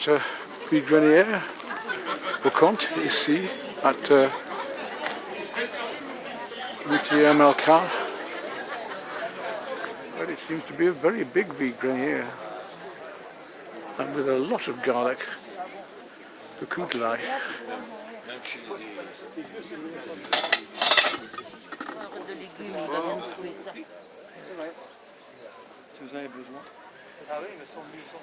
at Vide grenier, au compte, ici, at Well, it seems to be a very big Vide grenier, and with a lot of garlic, beaucoup de l'ail. De légumes, il va bien trouver ça. Si vous avez besoin. Ah oui, mais sans mieux, sans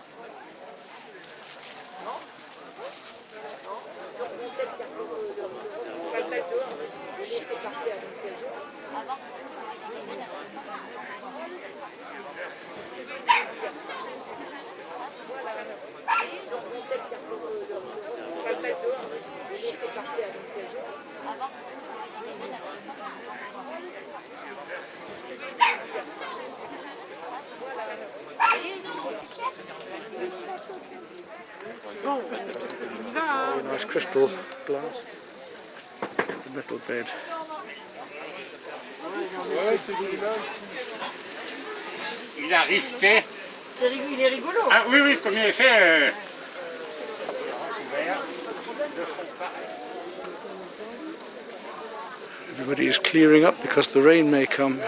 Very nice crystal glass. The metal bed. Ouais, c'est celui-là ici. Il a risqué. Il est rigolo. Ah oui, oui, comme il est fait. Everybody is clearing up because the rain may come.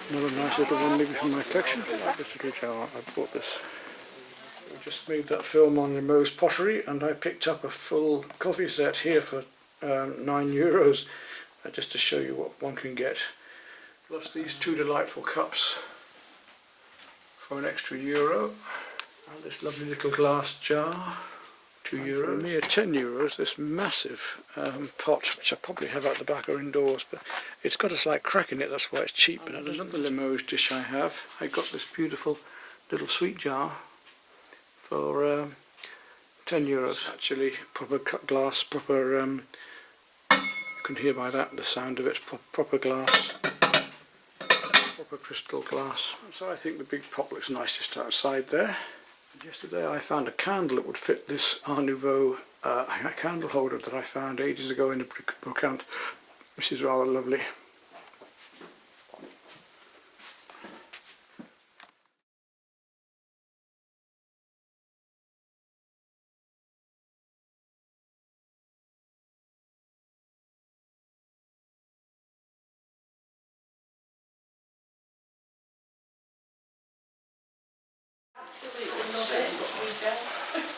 Another nice little one maybe from my collection. This little jar, I bought this. We just made that film on Remo's Pottery, and I picked up a full coffee set here for €9, just to show you what one can get. Plus these two delightful cups for an extra €1. And this lovely little glass jar, €2. Near €10, this massive pot, which I probably have out the back or indoors, but it's got a slight crack in it, that's why it's cheap. And there's another Limoges dish I have. I got this beautiful little sweet jar for €10. Actually, proper cut glass, proper, you can hear by that the sound of it, proper glass. Proper crystal glass. So I think the big pot looks nice just outside there. And yesterday I found a candle that would fit this Art Nouveau candle holder that I found ages ago in a brocante, which is rather lovely.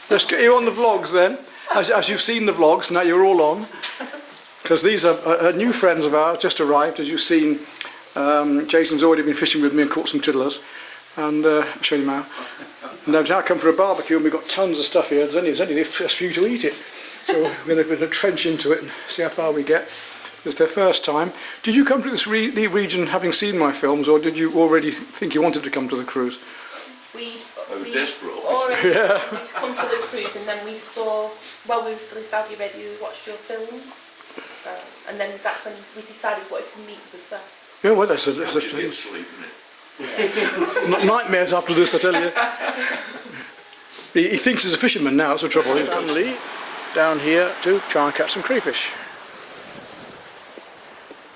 Let's get you on the vlogs then, as you've seen the vlogs, now you're all on, because these are new friends of ours, just arrived. As you've seen, Jason's already been fishing with me and caught some tiddlers, and I'll show you now. And they've now come for a barbecue, and we've got tons of stuff here. There's only a few to eat it, so we're going to trench into it and see how far we get. It's their first time. Did you come to this region having seen my films, or did you already think you wanted to come to the cruise? We desperate. already wanted to come to the cruise, and then we saw, while we were still in Saudi Arabia, we watched your films, so, and then that's when we decided we wanted to meet as well. Yeah, well, that's a Sleep, isn't it? nightmares after this, I tell you. He thinks he's a fisherman now, that's the trouble. Family down here to try and catch some crayfish.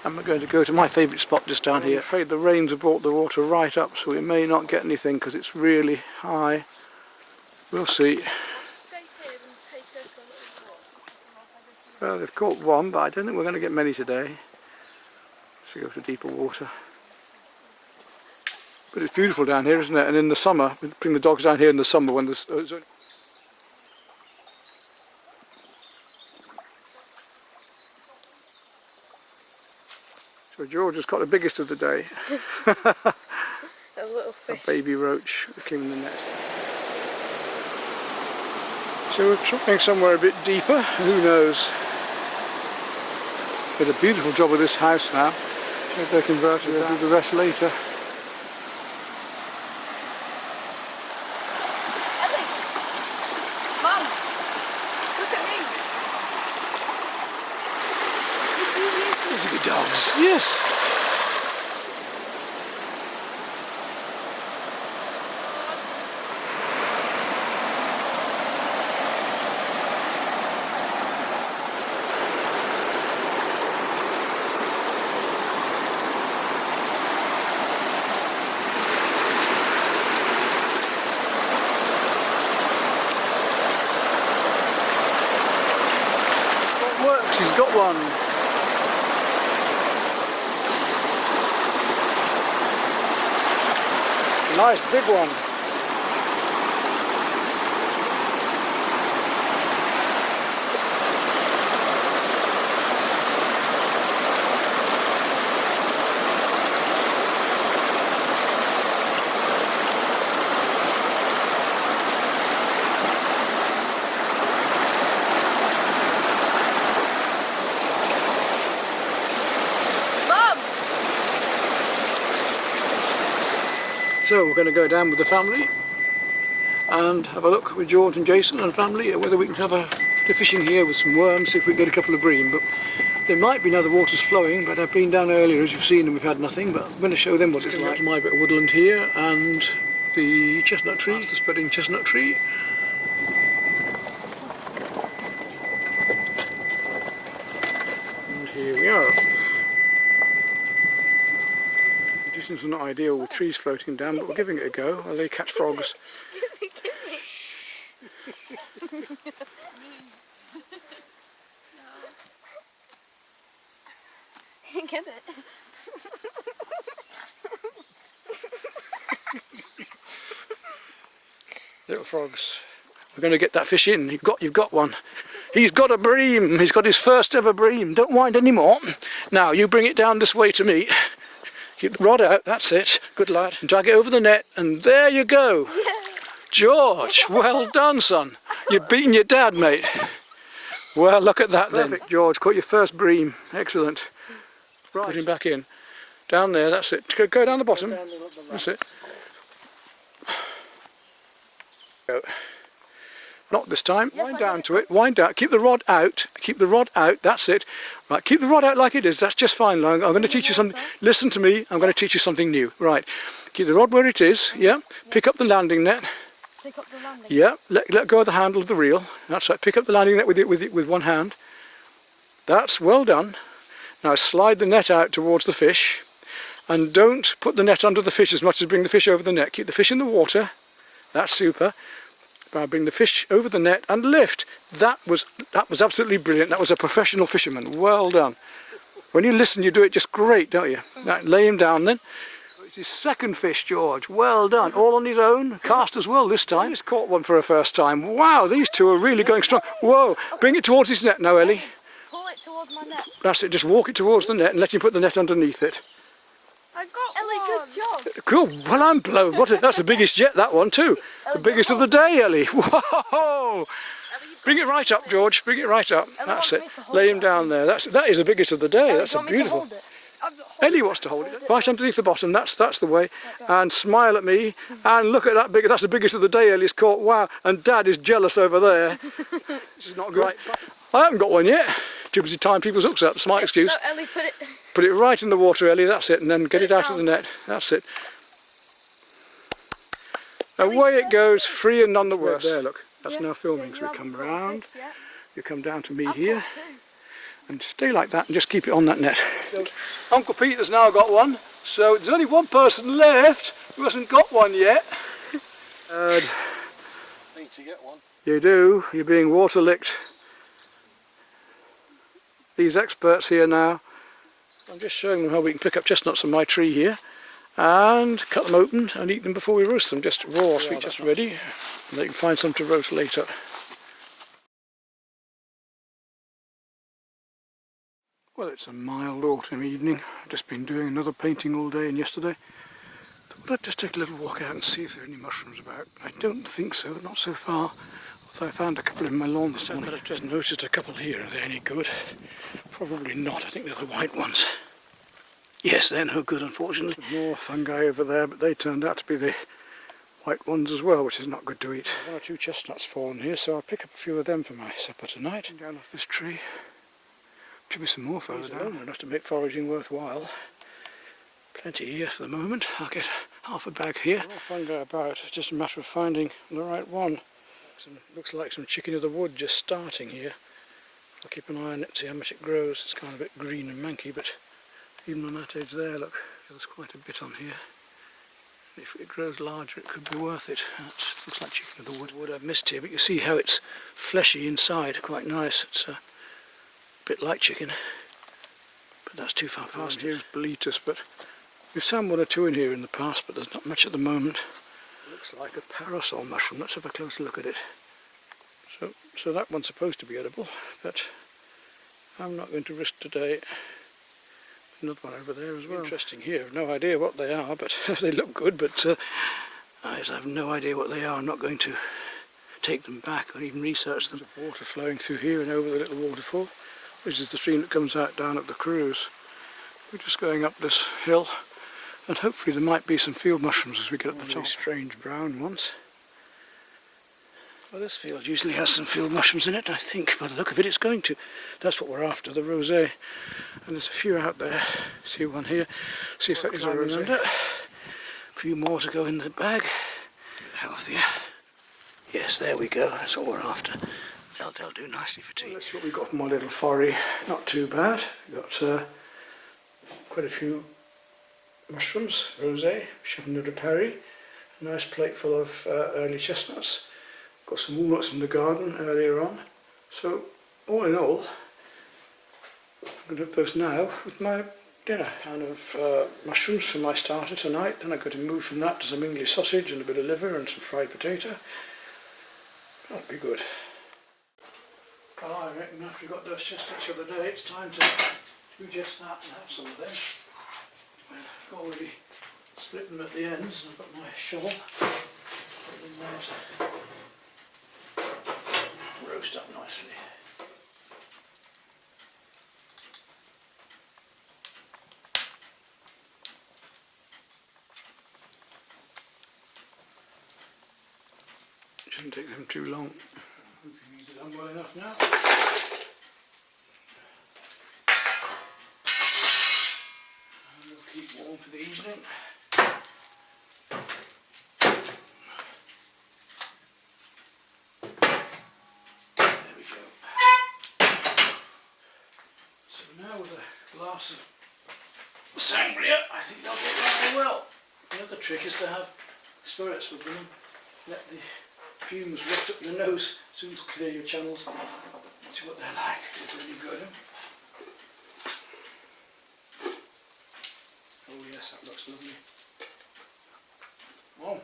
And we're going to go to my favourite spot just down here. I'm afraid the rains have brought the water right up, so we may not get anything because it's really high. We'll see. Well, they've caught one, but I don't think we're going to get many today. So we go to deeper water. But it's beautiful down here, isn't it? And in the summer, we bring the dogs down here in the summer when there's... So George has caught the biggest of the day. A little fish. A baby roach that came in the net. So we're trying somewhere a bit deeper, who knows. Did a beautiful job with this house now. If they convert it, we'll do the rest later. Mum, look at me. These are good dogs. Yes. got one. Nice big one. So we're going to go down with the family and have a look with George and Jason and family at whether we can have a bit of fishing here with some worms, see if we can get a couple of bream. But there might be now the water's flowing, but I've been down earlier as you've seen and we've had nothing, but I'm going to show them what it's like. My bit of woodland here and the chestnut tree, the spreading chestnut tree. And here we are. Conditions are not ideal with trees floating down, but we're giving it a go. Well, they catch frogs. Get it. Little frogs. We're going to get that fish in. You've got one. He's got a bream. He's got his first ever bream. Don't wind anymore. Now you bring it down this way to me. Keep the rod out. That's it. Good lad. And drag it over the net, and there you go. Yeah. George, well done, son. You've beaten your dad, mate. Well, look at that then. Perfect, George. Caught your first bream. Excellent. Right. Put him back in. Down there, that's it. Go down the bottom. That's it. Go. Not this time. Yes, wind down to it. Wind down. Keep the rod out. Keep the rod out. That's it. Right. Keep the rod out like it is. That's just fine. I'm going to teach you something. Listen to me. I'm going to teach you something new. Right. Keep the rod where it is. Yeah. Pick up the landing net. Pick up the landing. Yeah. Let go of the handle of the reel. That's right. Pick up the landing net with one hand. That's well done. Now slide the net out towards the fish, and don't put the net under the fish as much as bring the fish over the net. Keep the fish in the water. That's super. Now bring the fish over the net and lift. That was absolutely brilliant. That was a professional fisherman. Well done. When you listen, you do it just great, don't you? Now, lay him down then. It's his second fish, George. Well done. All on his own. Cast as well this time. He's caught one for a first time. Wow, these two are really going strong. Whoa, bring it towards his net now, Ellie. Pull it towards my net. That's it. Just walk it towards the net and let him put the net underneath it. I got Ellie, good job. Cool. Well, I'm blown. That's the biggest yet, that one too. The biggest of the day, Ellie. Whoa! Bring it right up, George. Bring it right up. That's it. Lay him down there. That is the biggest of the day. That's a beautiful. Ellie wants to hold it right underneath the bottom. That's the way. And smile at me. And look at that big. That's the biggest of the day. Ellie's caught. Wow! And Dad is jealous over there. This is not great. I haven't got one yet. Too busy tying people's hooks up. Smart excuse. No, Ellie, Put it right in the water, Ellie. That's it. And then get it out of the net. That's it. Away it goes, free and none the worse. There, look. That's now filming. So we come round. You come down to me here. And stay like that and just keep it on that net. So Uncle Peter's now got one. So there's only one person left who hasn't got one yet. Need to get one. You do. You're being water licked. These experts here now. I'm just showing them how we can pick up chestnuts on my tree here and cut them open and eat them before we roast them. Just raw, sweet, just ready. And they can find some to roast later. Well, it's a mild autumn evening. I've just been doing another painting all day and yesterday. Thought I'd just take a little walk out and see if there are any mushrooms about. I don't think so, not so far. Although I found a couple in my lawn this morning. I've just noticed a couple here. Are they any good? Probably not. I think they're the white ones. Yes, they're no good, unfortunately. More fungi over there, but they turned out to be the white ones as well, which is not good to eat. One or two chestnuts fallen here, so I'll pick up a few of them for my supper tonight. Down off this tree. Should be some more further down, enough to make foraging worthwhile. Plenty here for the moment. I'll get half a bag here. More fungi about, it's just a matter of finding the right one. Looks like some chicken of the wood just starting here. I'll keep an eye on it, see how much it grows. It's kind of a bit green and manky, but even on that edge there, look, there's quite a bit on here. If it grows larger, it could be worth it. That looks like chicken of the wood. I've missed here, but you see how it's fleshy inside, quite nice. It's bit like chicken, but that's too far past. Here's boletus, but we've found one or two in here in the past, but there's not much at the moment. Looks like a parasol mushroom. Let's have a closer look at it. So that one's supposed to be edible, but I'm not going to risk today. Another one over there as well. Interesting here. I've no idea what they are, but they look good, but I just have no idea what they are. I'm not going to take them back or even research them. There's water flowing through here and over the little waterfall. This is the stream that comes out down at the Creuse. We're just going up this hill, and hopefully there might be some field mushrooms as we get at the top. Strange brown ones. Well, this field usually has some field mushrooms in it, I think. By the look of it, it's going to. That's what we're after, the rosé. And there's a few out there. See one here. See if that is a rosé. A few more to go in the bag. Healthier. Yes, there we go. That's what we're after. They'll do nicely for tea. Well, that's what we got from our little foray. Not too bad. We've got quite a few mushrooms, rosé, Champignon de Paris. A nice plate full of early chestnuts. Got some walnuts from the garden earlier on. So, all in all, I'm going to have those now with my dinner. Kind of mushrooms for my starter tonight. Then I'm going to move from that to some English sausage and a bit of liver and some fried potato. That'll be good. Well, I reckon after we got those chestnuts the other day, it's time to do just that and have some of them. Well, I've already split them at the ends and I've got my shovel. Put them in there to roast up nicely. Shouldn't take them too long. Hope you used it done well enough now. And we'll keep warm for the evening. There we go. So now with a glass of sangria, I think they'll get rather well. The other trick is to have spirits with them. Let the fumes rush up your nose, soon to clear your channels. See what they're like. They're really good. Oh yes, that looks lovely. Oh.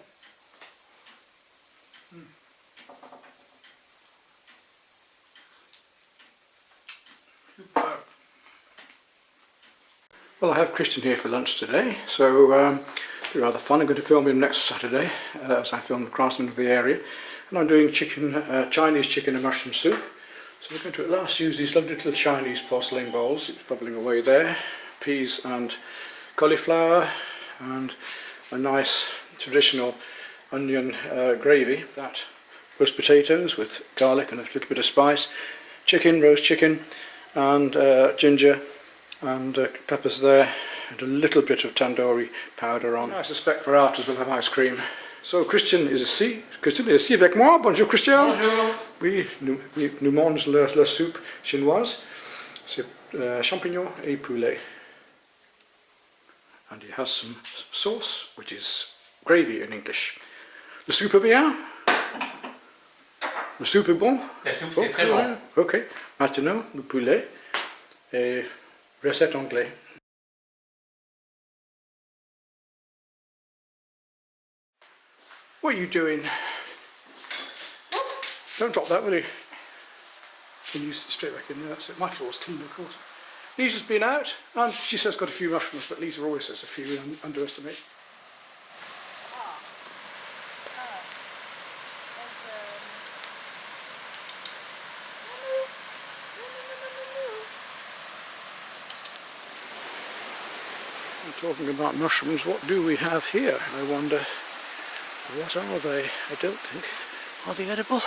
Superb. Well, I have Christian here for lunch today, so it'll be rather fun. I'm going to film him next Saturday, as I film the craftsmen of the area. And I'm doing Chinese chicken and mushroom soup. So we're going to at last use these lovely little Chinese porcelain bowls. It's bubbling away there. Peas and cauliflower and a nice traditional onion gravy. That roast potatoes with garlic and a little bit of spice. Chicken, roast chicken, and ginger and peppers there. And a little bit of tandoori powder on. I suspect for afters we'll have ice cream. So Christian is ici. Christian est ici avec moi. Bonjour Christian. Bonjour. Oui, nous mangeons la soupe chinoise. C'est champignons et poulet. And he has some sauce, which is gravy in English. Le soupe est bien? Le soupe est bon? La soupe c'est très bon. Ok. Maintenant, le poulet et recette anglaise. What are you doing? Don't drop that, will you? Can you use it straight back in there? That's it. My floor's clean, of course. Lisa's been out, and she says got a few mushrooms, but Lisa always says a few, and underestimate. Talking about mushrooms, what do we have here? I wonder. What are they? I don't think. Are they edible?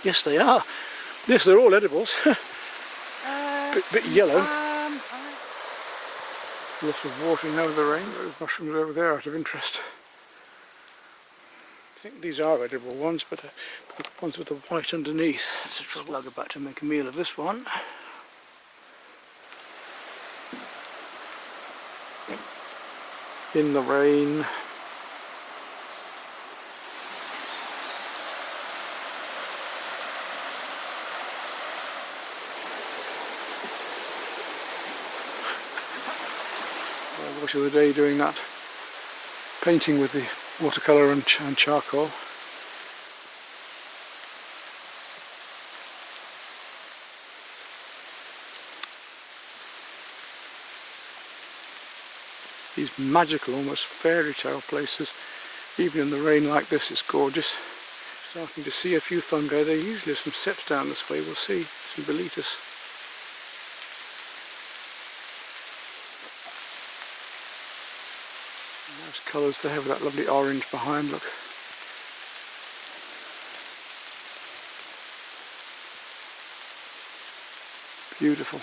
Yes, they are. Yes, they're all edibles. bit yellow. Lots of watering over the rain. Those mushrooms over there out of interest. I think these are edible ones, but the ones with the white underneath. That's a trouble. I'll go back to make a meal of this one. In the rain. was the other day doing that painting with the watercolour and charcoal. These magical, almost fairy tale places. Even in the rain like this, it's gorgeous. Starting to see a few fungi. There usually are some seps down this way, we'll see. Some Boletus. Nice colours they have with that lovely orange behind, look. Beautiful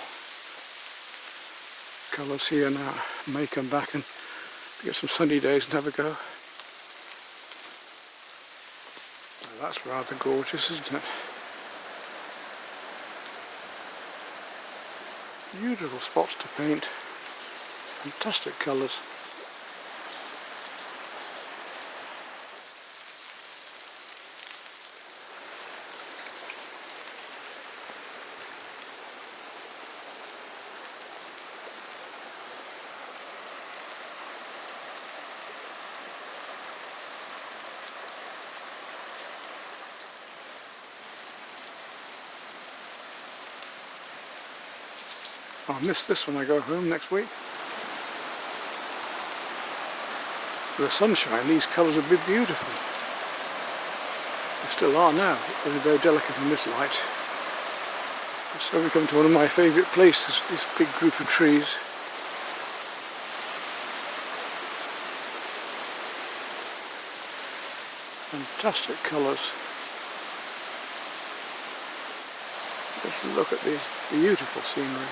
colours here now. May come back and get some sunny days and have a go. Well, that's rather gorgeous, isn't it? Beautiful spots to paint. Fantastic colours. I'll miss this when I go home next week. With the sunshine, these colours would be beautiful. They still are now, but they're very delicate in this light. So we come to one of my favourite places, this big group of trees. Fantastic colours. Just look at this beautiful scenery.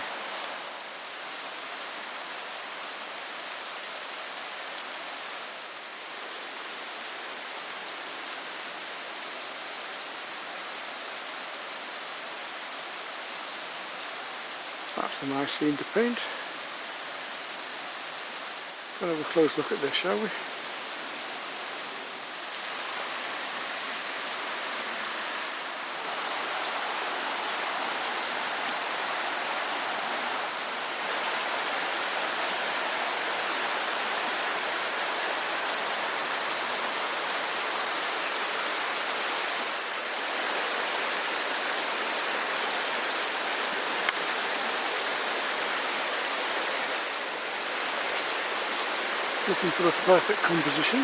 That's a nice scene to paint. Let's have a close look at this, shall we? Looking for the perfect composition.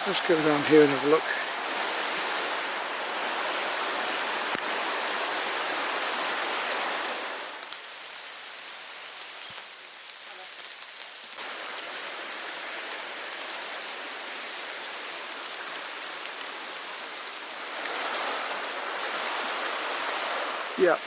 Let's go down here and have a look. Yeah,